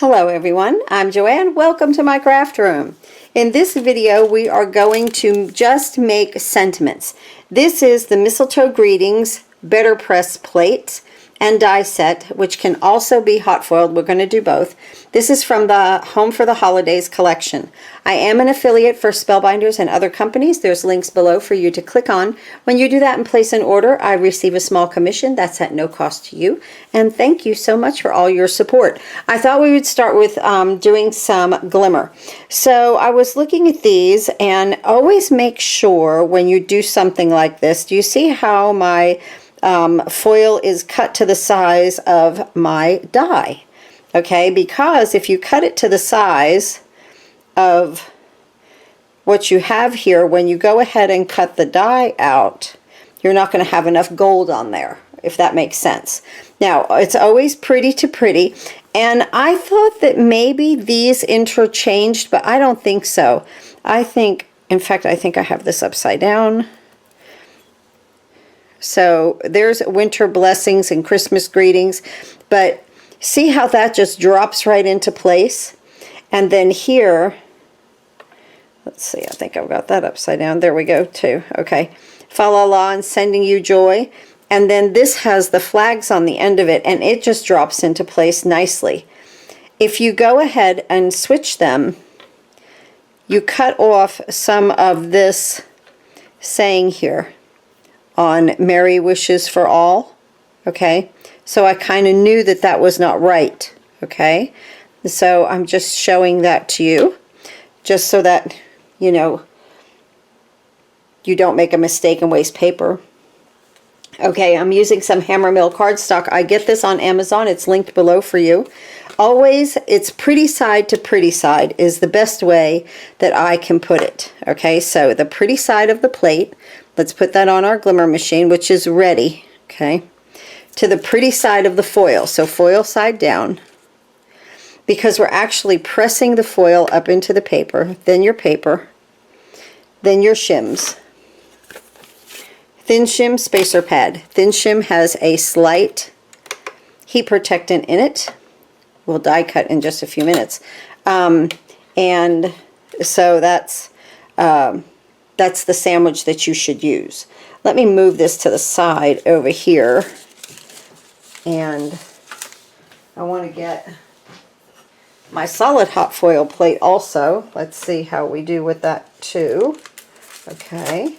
Hello everyone, I'm Joanne. Welcome to my craft room. In this video we are going to just make sentiments. This is the Mistletoe Greetings BetterPress plate and die set, which can also be hot foiled. We're going to do both. This is from the Home for the Holidays collection. I am an affiliate for Spellbinders and other companies. There's links below for you to click on. When you do that and place an order, I receive a small commission. That's at no cost to you. And thank you so much for all your support. I thought we would start with doing some Glimmer. So I was looking at these, and always make sure when you do something like this, do you see how my foil is cut to the size of my die? Okay, because if you cut it to the size of what you have here, when you go ahead and cut the die out, you're not going to have enough gold on there, if that makes sense. Now, it's always pretty to pretty, and I thought that maybe these interchanged, but I don't think so. I think, in fact, I think I have this upside down. So there's winter blessings and Christmas greetings, but see how that just drops right into place? And then here, let's see, I think I've got that upside down. There we go too. Okay. Fa la la and sending you joy. And then this has the flags on the end of it, and it just drops into place nicely. If you go ahead and switch them, you cut off some of this saying here on Merry Wishes for All. Okay. So I kind of knew that that was not right, okay? So I'm just showing that to you, just so that, you know, you don't make a mistake and waste paper. Okay, I'm using some Hammermill cardstock. I get this on Amazon. It's linked below for you. Always, it's pretty side to pretty side is the best way that I can put it. Okay, so the pretty side of the plate, let's put that on our Glimmer machine, which is ready, okay? To the pretty side of the foil, so foil side down, because we're actually pressing the foil up into the paper, then your paper, then your shims. Thin shim spacer pad. Thin shim has a slight heat protectant in it. We'll die cut in just a few minutes, and so that's the sandwich that you should use. Let me move this to the side over here. And I want to get my solid hot foil plate also. Let's see how we do with that too. Okay.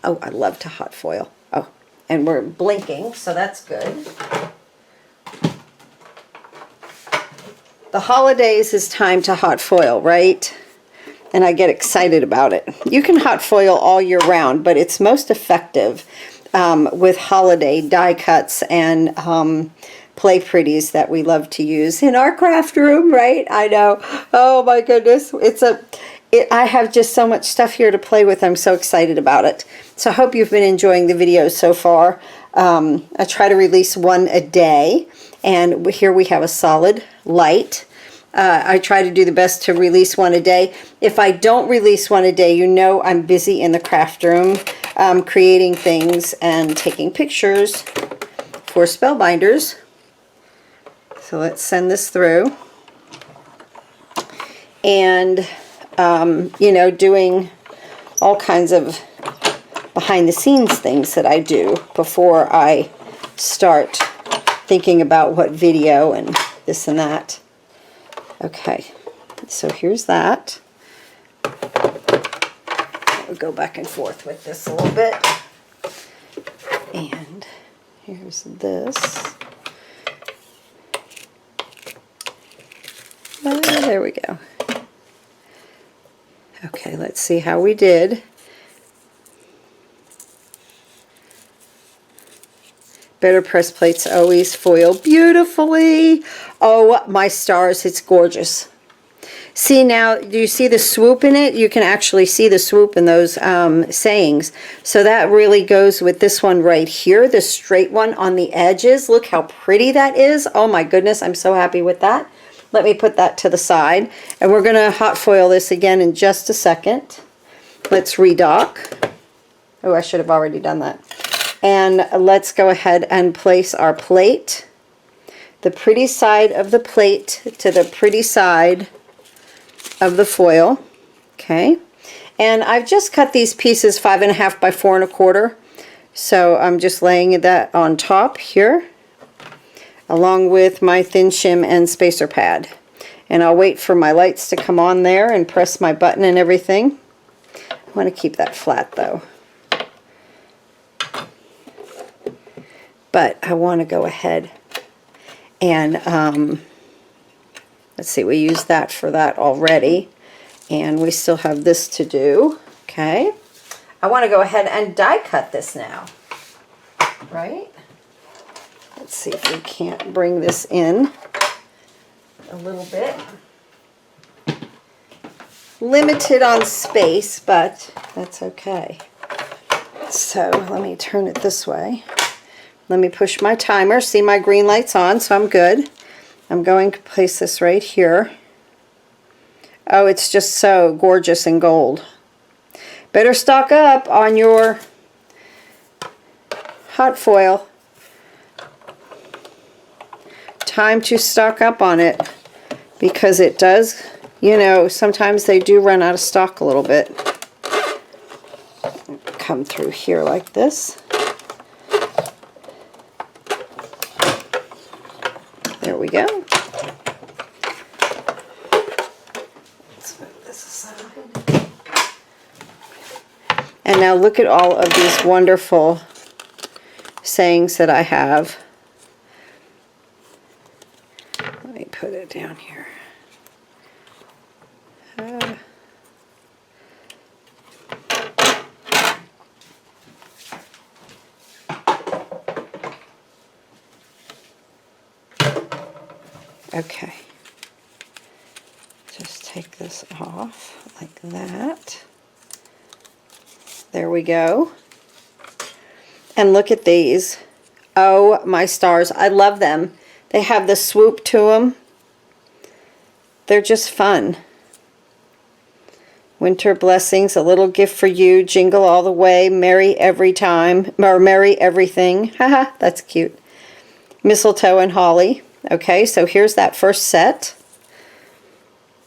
Oh, I love to hot foil. Oh, and we're blinking, so that's good. The holidays is time to hot foil, right? And I get excited about it. You can hot foil all year round, but it's most effective with holiday die cuts and play pretties that we love to use in our craft room, right? I know. Oh my goodness. I have just so much stuff here to play with. I'm so excited about it. So I hope you've been enjoying the videos so far. I try to release one a day, and here we have a solid light. I try to do the best to release one a day. If I don't release one a day, you know I'm busy in the craft room creating things and taking pictures for Spellbinders. So let's send this through. And, you know, doing all kinds of behind the scenes things that I do before I start thinking about what video and this and that. Okay, so here's that. We'll go back and forth with this a little bit. And here's this. There we go. Okay, let's see how we did. BetterPress plates always foil beautifully. Oh my stars, it's gorgeous. See now, do you see the swoop in it? You can actually see the swoop in those sayings. So that really goes with this one right here, the straight one on the edges. Look how pretty that is. Oh my goodness, I'm so happy with that. Let me put that to the side. And we're going to hot foil this again in just a second. Let's redock. Oh, I should have already done that. And let's go ahead and place our plate the pretty side of the plate to the pretty side of the foil. Okay, and I've just cut these pieces 5.5 by 4.25, so I'm just laying that on top here along with my thin shim and spacer pad, and I'll wait for my lights to come on there and press my button and everything. I want to keep that flat though, but I want to go ahead and let's see, we used that for that already, and we still have this to do. Okay, I want to go ahead and die cut this now, right? Let's see if we can't bring this in a little bit. Limited on space, but that's okay. So let me turn it this way. Let me push my timer. See, my green light's on, so I'm good. I'm going to place this right here. Oh, it's just so gorgeous in gold. Better stock up on your hot foil. Time to stock up on it, because it does, you know, sometimes they do run out of stock a little bit. Come through here like this. There we go. Let's move this aside. And now look at all of these wonderful sayings that I have. Let me put it down here. Okay. Just take this off like that. There we go. And look at these. Oh my stars, I love them. They have the swoop to them. They're just fun. Winter blessings, a little gift for you. Jingle all the way. Merry every time. Or merry everything. Haha, that's cute. Mistletoe and holly. Okay, so here's that first set.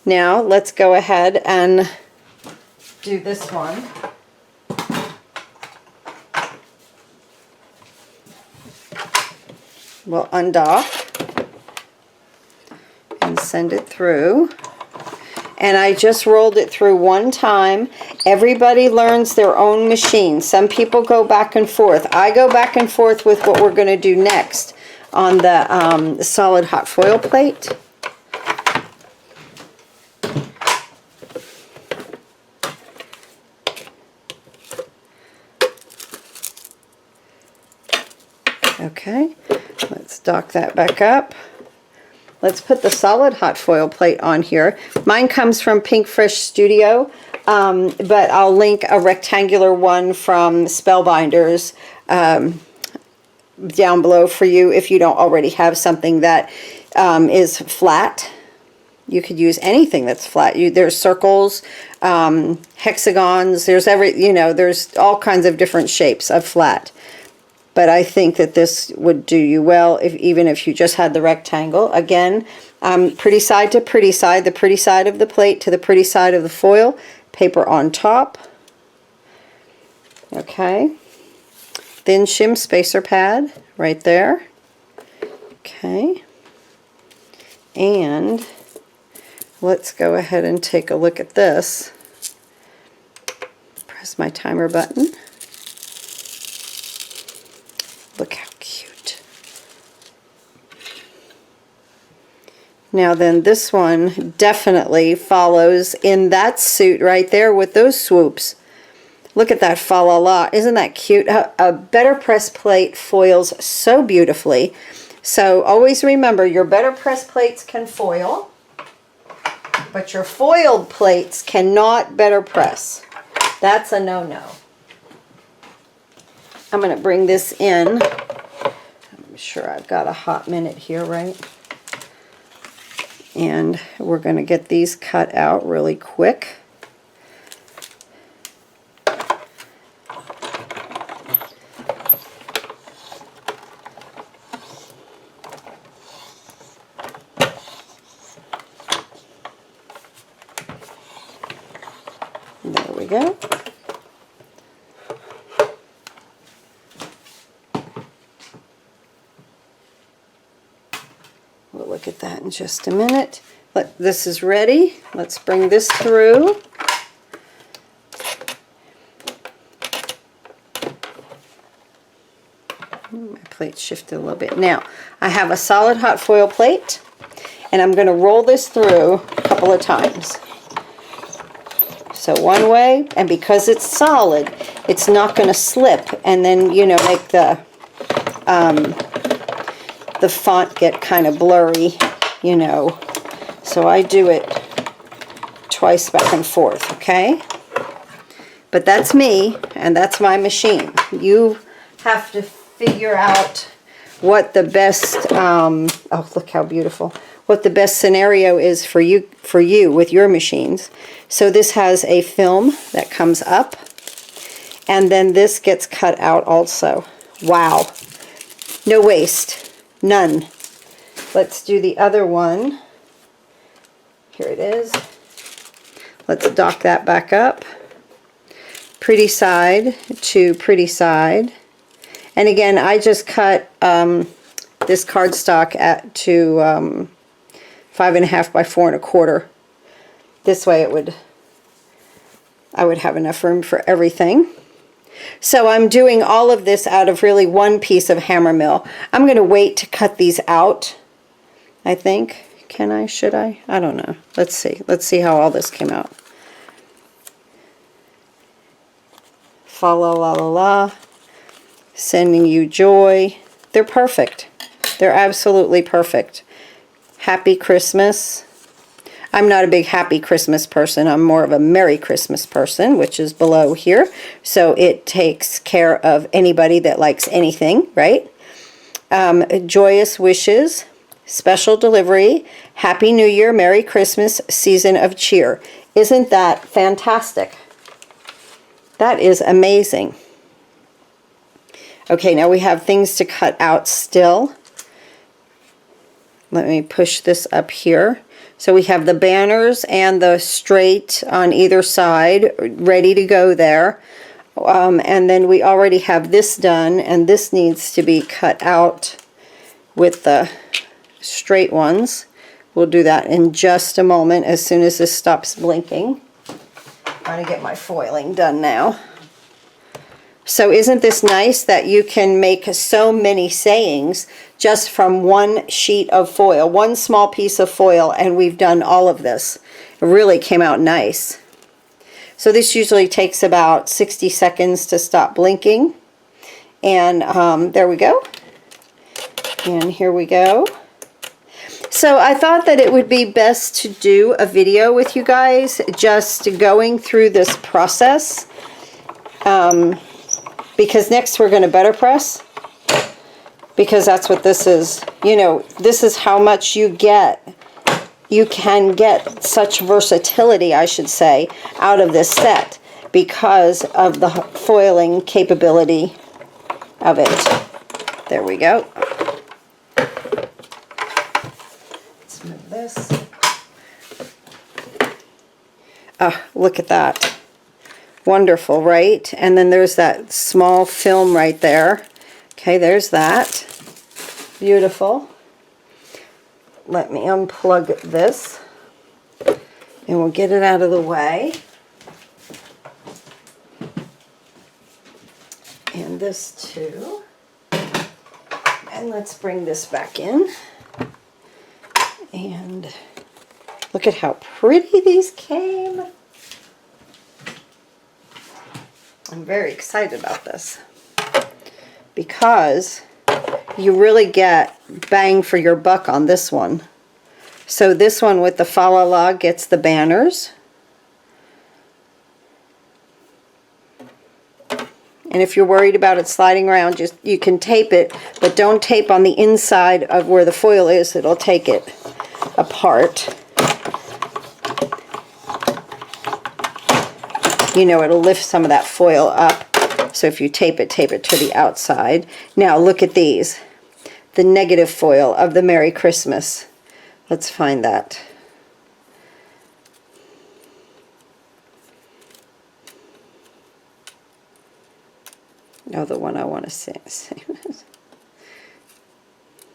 Now let's go ahead and do this one. We'll undock and send it through. And I just rolled it through one time. Everybody learns their own machine. Some people go back and forth. I go back and forth with what we're going to do next on the solid hot foil plate. Okay, let's dock that back up. Let's put the solid hot foil plate on here. Mine comes from Pink Fresh Studio, but I'll link a rectangular one from Spellbinders down below for you if you don't already have something that is flat. You could use anything that's flat. There's circles, hexagons, there's there's all kinds of different shapes of flat. But I think that this would do you well even if you just had the rectangle. Again, pretty side to pretty side, the pretty side of the plate to the pretty side of the foil, paper on top. Okay. Thin shim spacer pad right there. Okay. And let's go ahead and take a look at this. Press my timer button. Look how cute. Now then, this one definitely follows in that suit right there with those swoops. Look at that fa la la. Isn't that cute? A BetterPress plate foils so beautifully. So always remember, your BetterPress plates can foil, but your foiled plates cannot BetterPress. That's a no-no. I'm going to bring this in. I'm sure I've got a hot minute here, right? And we're going to get these cut out really quick. we go. We'll look at that in just a minute. This is ready. Let's bring this through. My plate shifted a little bit. Now, I have a solid hot foil plate, and I'm going to roll this through a couple of times. So one way, and because it's solid, it's not going to slip and then, you know, make the font get kind of blurry, you know. So I do it twice back and forth, okay? But that's me, and that's my machine. You have to figure out what the best, oh, look how beautiful, what the best scenario is for you with your machines. So this has a film that comes up, and then this gets cut out also. Wow. No waste. None. Let's do the other one. Here it is. Let's dock that back up. Pretty side to pretty side. And again, I just cut this cardstock to 5.5 by 4.25. This way I would have enough room for everything. So I'm doing all of this out of really one piece of hammer mill. I'm going to wait to cut these out, I think. Can I? Should I? I don't know. Let's see. Let's see how all this came out. Fa la la la la. Sending you joy. They're perfect. They're absolutely perfect. Happy Christmas. I'm not a big Happy Christmas person. I'm more of a Merry Christmas person, which is below here. So it takes care of anybody that likes anything, right? Joyous wishes. Special delivery. Happy New Year. Merry Christmas. Season of cheer. Isn't that fantastic? That is amazing. Okay, now we have things to cut out still. Let me push this up here. So we have the banners and the straight on either side ready to go there. And then we already have this done, and this needs to be cut out with the straight ones. We'll do that in just a moment as soon as this stops blinking. I'm trying to get my foiling done now. So isn't this nice that you can make so many sayings just from one sheet of foil, one small piece of foil, and we've done all of this. It really came out nice. So this usually takes about 60 seconds to stop blinking. And there we go. And here we go. So I thought that it would be best to do a video with you guys just going through this process. Because next we're going to BetterPress, because that's what this is. You know, this is how much you get. You can get such versatility, I should say, out of this set because of the foiling capability of it. There we go. Let's move this. Oh, look at that. Wonderful, right? And then there's that small film right there. Okay, there's that. Beautiful. Let me unplug this, and we'll get it out of the way. And this too. And let's bring this back in. And look at how pretty these came. I'm very excited about this because you really get bang for your buck on this one. So this one with the fa la la gets the banners. And if you're worried about it sliding around, you can tape it, but don't tape on the inside of where the foil is. It'll take it apart. You know, it'll lift some of that foil up. So if you tape it to the outside. Now look at these. The negative foil of the Merry Christmas. Let's find that. Oh, the one I want to see.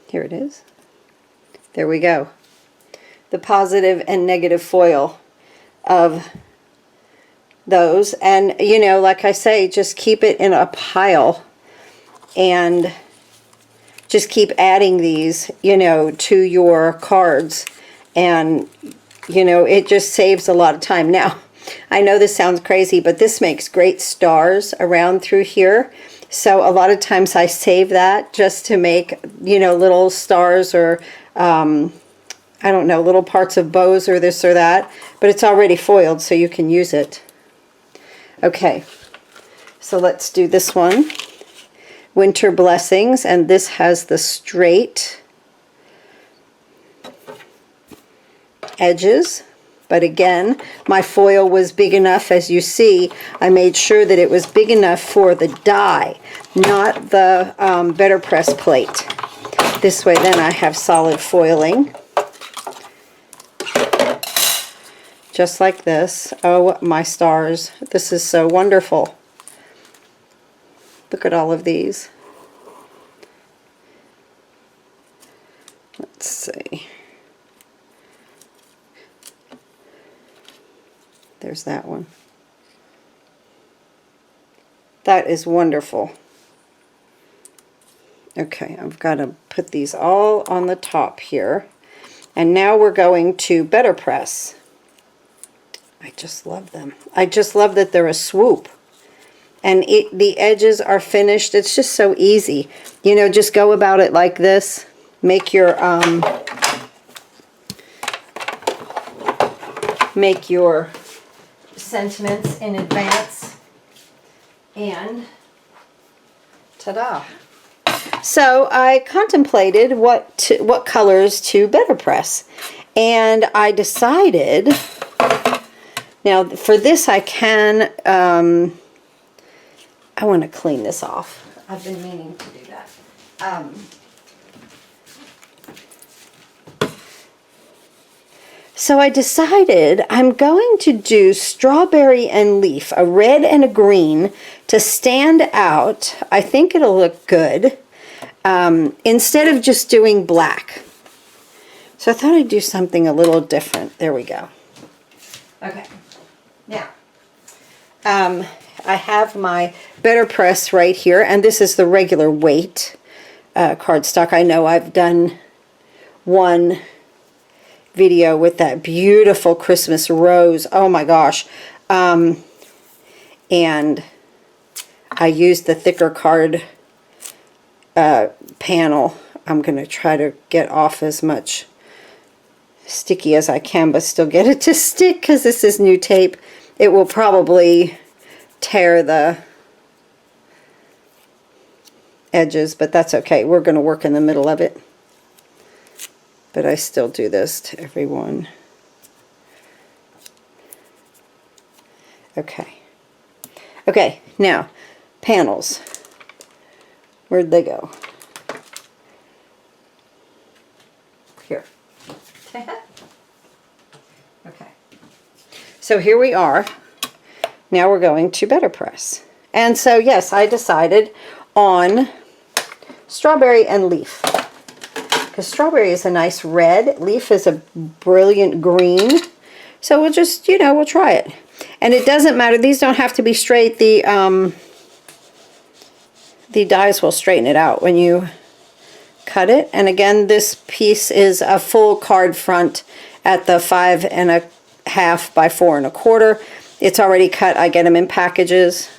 Here it is. There we go. The positive and negative foil of those. And, you know, like I say, just keep it in a pile and just keep adding these, you know, to your cards. And, you know, it just saves a lot of time. Now, I know this sounds crazy, but this makes great stars around through here. So a lot of times I save that just to make, you know, little stars or, I don't know, little parts of bows or this or that. But it's already foiled, so you can use it. Okay, so let's do this one. Winter Blessings, and this has the straight edges. But again, my foil was big enough, as you see, I made sure that it was big enough for the die, not the BetterPress plate. This way then I have solid foiling. Just like this. Oh, my stars. This is so wonderful. Look at all of these. Let's see. There's that one. That is wonderful. Okay, I've got to put these all on the top here. And now we're going to BetterPress. I just love them. I just love that they're a swoop. And the edges are finished. It's just so easy. You know, just go about it like this. Make your sentiments in advance. And ta-da. So I contemplated what colors to BetterPress. And I decided, now for this I can, I want to clean this off. I've been meaning to do that. So I decided I'm going to do strawberry and leaf, a red and a green, to stand out. I think it'll look good, instead of just doing black. So I thought I'd do something a little different. There we go. Okay. Now, I have my BetterPress right here, and this is the regular weight cardstock. I know I've done one video with that beautiful Christmas rose. Oh my gosh. And I used the thicker card panel. I'm going to try to get off as much sticky as I can, but still get it to stick because this is new tape. It will probably tear the edges, but that's okay. We're going to work in the middle of it. But I still do this to everyone. Okay. Okay, now, panels. Where'd they go? Here. Okay. So here we are. Now we're going to BetterPress. And so, yes, I decided on strawberry and leaf. Because strawberry is a nice red, leaf is a brilliant green. So we'll just, you know, we'll try it. And it doesn't matter, these don't have to be straight. The dies will straighten it out when you cut it. And again, this piece is a full card front at the 5 1/2 by 4 1/4. It's already cut. I get them in packages.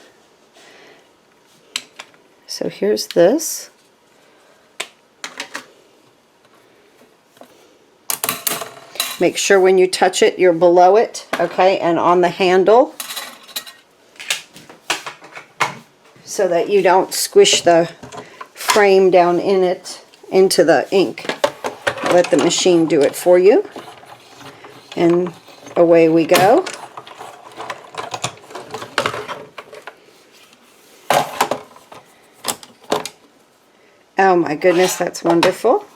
So here's this. Make sure when you touch it, you're below it, okay, and on the handle, so that you don't squish the frame down in it into the ink. Let the machine do it for you. And away we go. Oh my goodness, that's wonderful.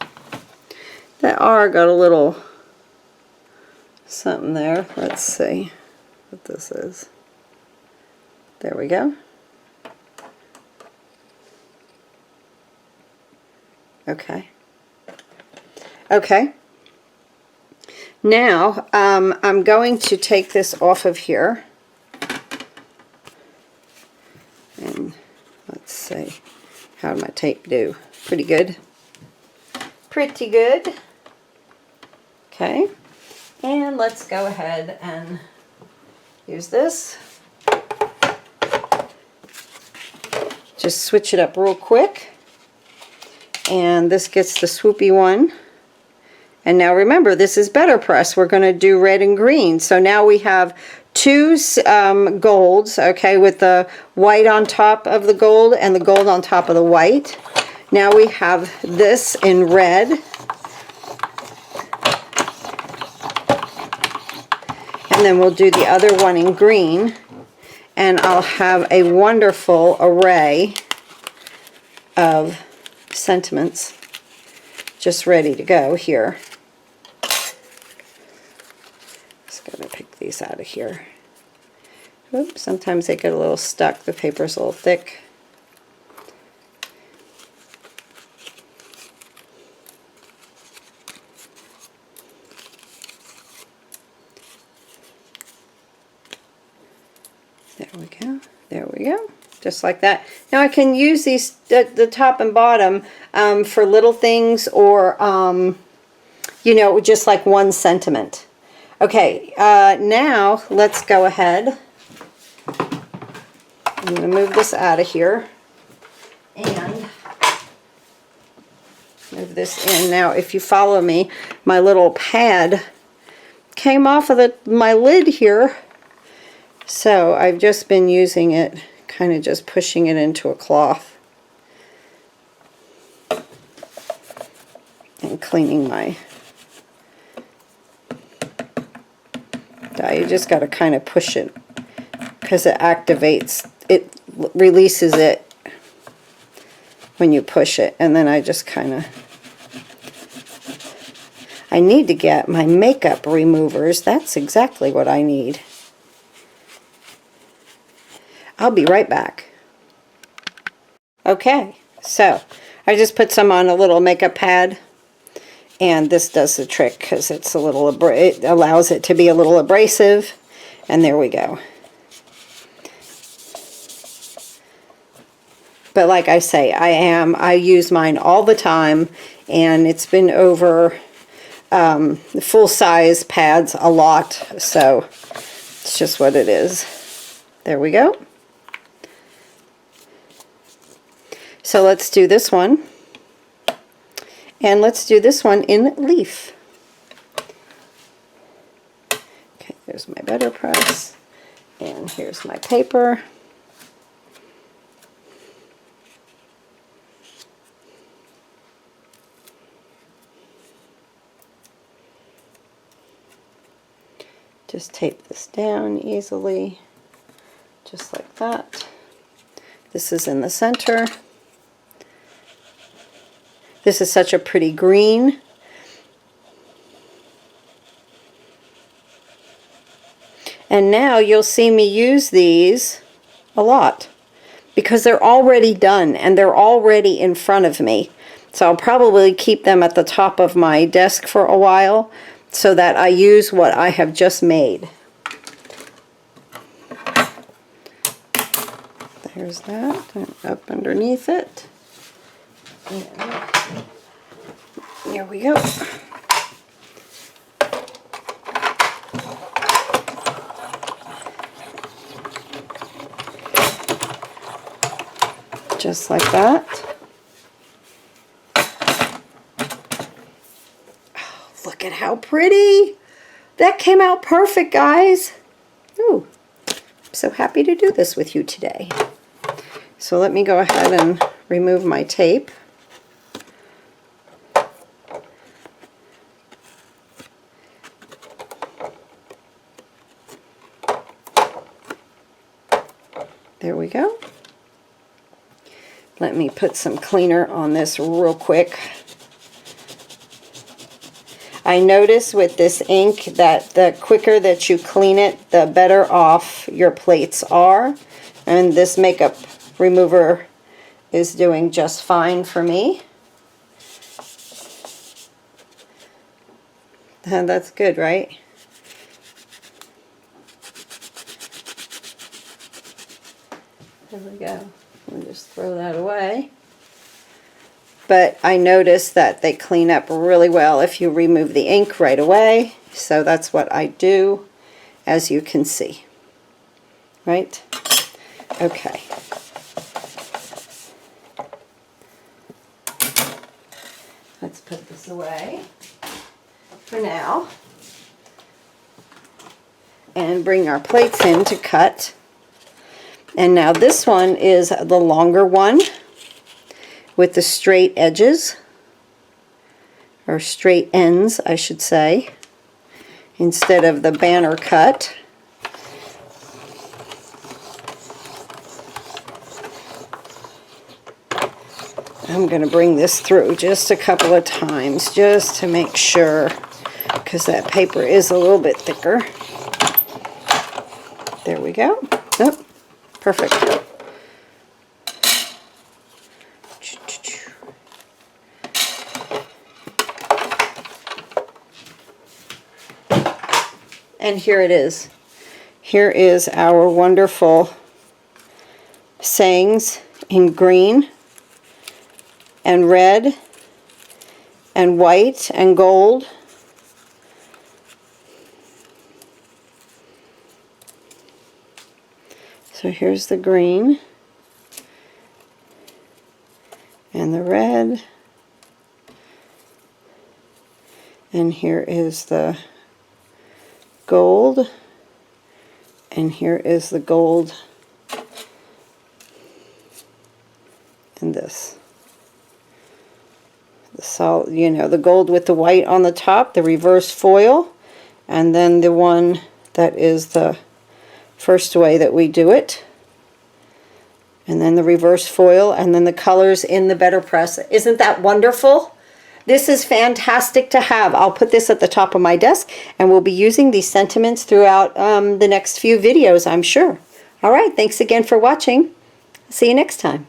That R got a little something there. Let's see what this is. There we go. Okay. Okay. Now, I'm going to take this off of here. And let's see, how did my tape do? Pretty good. Pretty good. Okay. And let's go ahead and use this. Just switch it up real quick. And this gets the swoopy one. And now remember, this is BetterPress. We're going to do red and green. So now we have two golds, okay, with the white on top of the gold and the gold on top of the white. Now we have this in red. And then we'll do the other one in green. And I'll have a wonderful array of sentiments just ready to go here. Just gotta pick these out of here. Oops, sometimes they get a little stuck. The paper's a little thick. There we go. There we go. Just like that. Now I can use these, the top and bottom, for little things or, you know, just like one sentiment. Okay, now let's go ahead. I'm going to move this out of here and move this in. Now, if you follow me, my little pad came off of my lid here. So I've just been using it, kind of just pushing it into a cloth and cleaning my die. You just got to kind of push it because it activates, it releases it when you push it. And then I just kind of, I need to get my makeup removers. That's exactly what I need. I'll be right back. Okay, so I just put some on a little makeup pad, and this does the trick because it's a little, it allows it to be a little abrasive, and there we go. But like I say, I use mine all the time, and it's been over full-size pads a lot, so it's just what it is. There we go. So let's do this one, and let's do this one in leaf. Okay, there's my BetterPress, and here's my paper. Just tape this down easily, just like that. This is in the center. This is such a pretty green. And now you'll see me use these a lot because they're already done and they're already in front of me. So I'll probably keep them at the top of my desk for a while so that I use what I have just made. There's that, and up underneath it. And here we go. Just like that. Oh, look at how pretty. That came out perfect, guys. Ooh, I'm so happy to do this with you today. So let me go ahead and remove my tape. There we go. Let me put some cleaner on this real quick. I notice with this ink that the quicker that you clean it, the better off your plates are. And this makeup remover is doing just fine for me. That's good, right? There we go. We'll just throw that away. But I noticed that they clean up really well if you remove the ink right away. So that's what I do, as you can see. Right? Okay. Let's put this away for now. And bring our plates in to cut. And now this one is the longer one with the straight edges, or straight ends, I should say, instead of the banner cut. I'm going to bring this through just a couple of times just to make sure, because that paper is a little bit thicker. There we go. Oh, perfect. And here it is. Here is our wonderful sayings in green and red and white and gold. So here's the green and the red, and here is the gold, and here is the gold, and this. The solid, you know, the gold with the white on the top, the reverse foil, and then the one that is the first way that we do it, and then the reverse foil, and then the colors in the BetterPress. Isn't that wonderful? This is fantastic to have. I'll put this at the top of my desk, and we'll be using these sentiments throughout the next few videos, I'm sure. All right, thanks again for watching. See you next time.